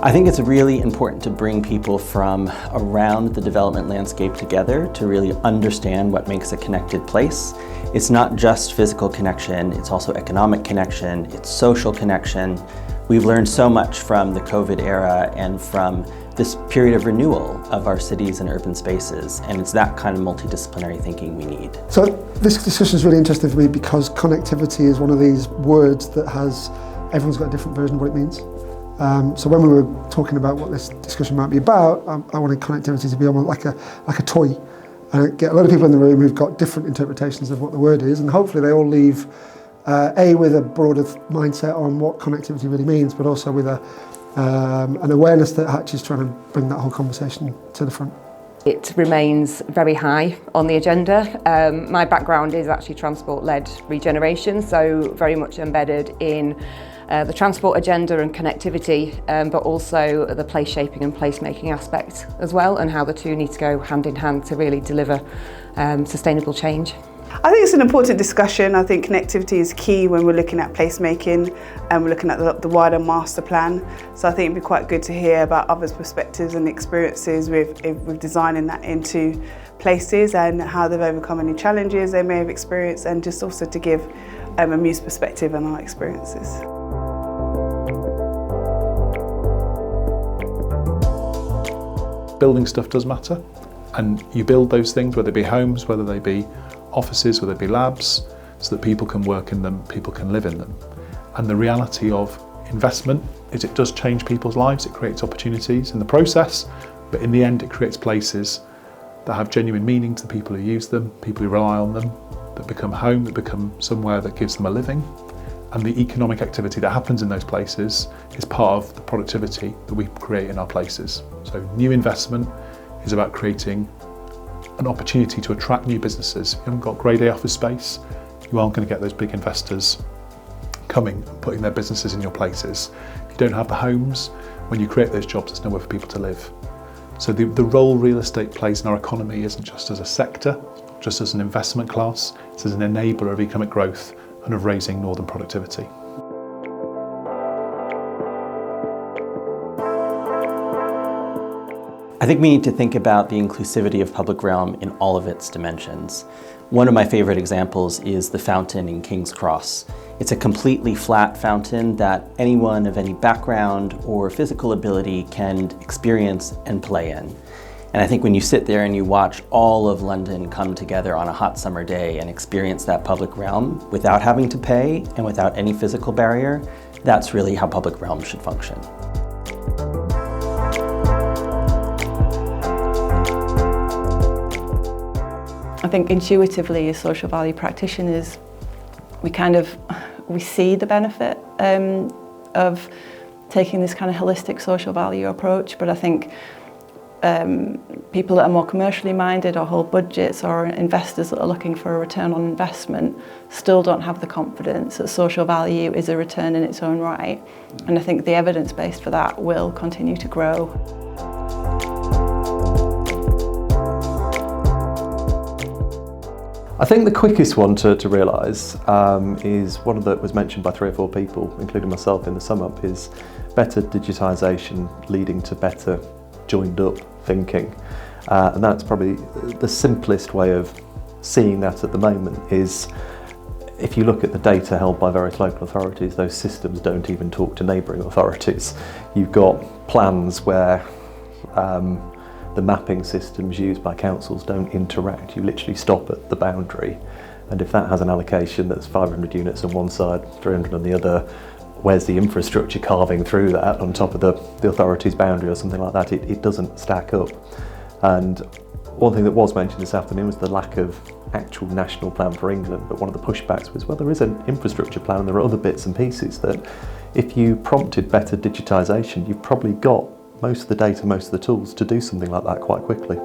I think it's really important to bring people from around the development landscape together to really understand what makes a connected place. It's not just physical connection, it's also economic connection, it's social connection. We've learned so much from the COVID era and from this period of renewal of our cities and urban spaces, and it's that kind of multidisciplinary thinking we need. So this discussion is really interesting for me because connectivity is one of these words that everyone's got a different version of what it means. So when we were talking about what this discussion might be about, I wanted connectivity to be almost like a toy. And get a lot of people in the room who've got different interpretations of what the word is, and hopefully they all leave with a broader mindset on what connectivity really means, but also with an awareness that Hatch is trying to bring that whole conversation to the front. It remains very high on the agenda. My background is actually transport-led regeneration, so very much embedded in the transport agenda and connectivity, but also the place shaping and place making aspect as well, and how the two need to go hand in hand to really deliver sustainable change. I think it's an important discussion. I think connectivity is key when we're looking at placemaking and we're looking at the wider master plan. So I think it'd be quite good to hear about others' perspectives and experiences with designing that into places and how they've overcome any challenges they may have experienced, and just also to give a Muse perspective on our experiences. Building stuff does matter, and you build those things, whether they be homes, whether they be offices, whether they be labs, so that people can work in them, people can live in them. And the reality of investment is it does change people's lives, it creates opportunities in the process, but in the end it creates places that have genuine meaning to the people who use them, people who rely on them, that become home, that become somewhere that gives them a living. And the economic activity that happens in those places is part of the productivity that we create in our places. So new investment is about creating an opportunity to attract new businesses. If you haven't got grade A office space, you aren't going to get those big investors coming and putting their businesses in your places. If you don't have the homes, when you create those jobs, there's nowhere for people to live. So the role real estate plays in our economy isn't just as a sector, just as an investment class, it's as an enabler of economic growth and of raising northern productivity. I think we need to think about the inclusivity of public realm in all of its dimensions. One of my favorite examples is the fountain in King's Cross. It's a completely flat fountain that anyone of any background or physical ability can experience and play in. And I think when you sit there and you watch all of London come together on a hot summer day and experience that public realm without having to pay and without any physical barrier, that's really how public realm should function. I think intuitively as social value practitioners, we see the benefit of taking this kind of holistic social value approach, but I think people that are more commercially minded or hold budgets or investors that are looking for a return on investment still don't have the confidence that social value is a return in its own right. And I think the evidence base for that will continue to grow. I think the quickest one to realise is one that was mentioned by 3 or 4 people, including myself in the sum up, is better digitisation leading to better joined up thinking. And that's probably the simplest way of seeing that at the moment is if you look at the data held by various local authorities, those systems don't even talk to neighbouring authorities. You've got plans where the mapping systems used by councils don't interact. You literally stop at the boundary, and if that has an allocation that's 500 units on one side, 300 on the other, where's the infrastructure carving through that on top of the authority's boundary or something like that? It doesn't stack up. And one thing that was mentioned this afternoon was the lack of actual national plan for England, but one of the pushbacks was, well, there is an infrastructure plan and there are other bits and pieces that if you prompted better digitisation, you've probably got most of the data, most of the tools to do something like that quite quickly.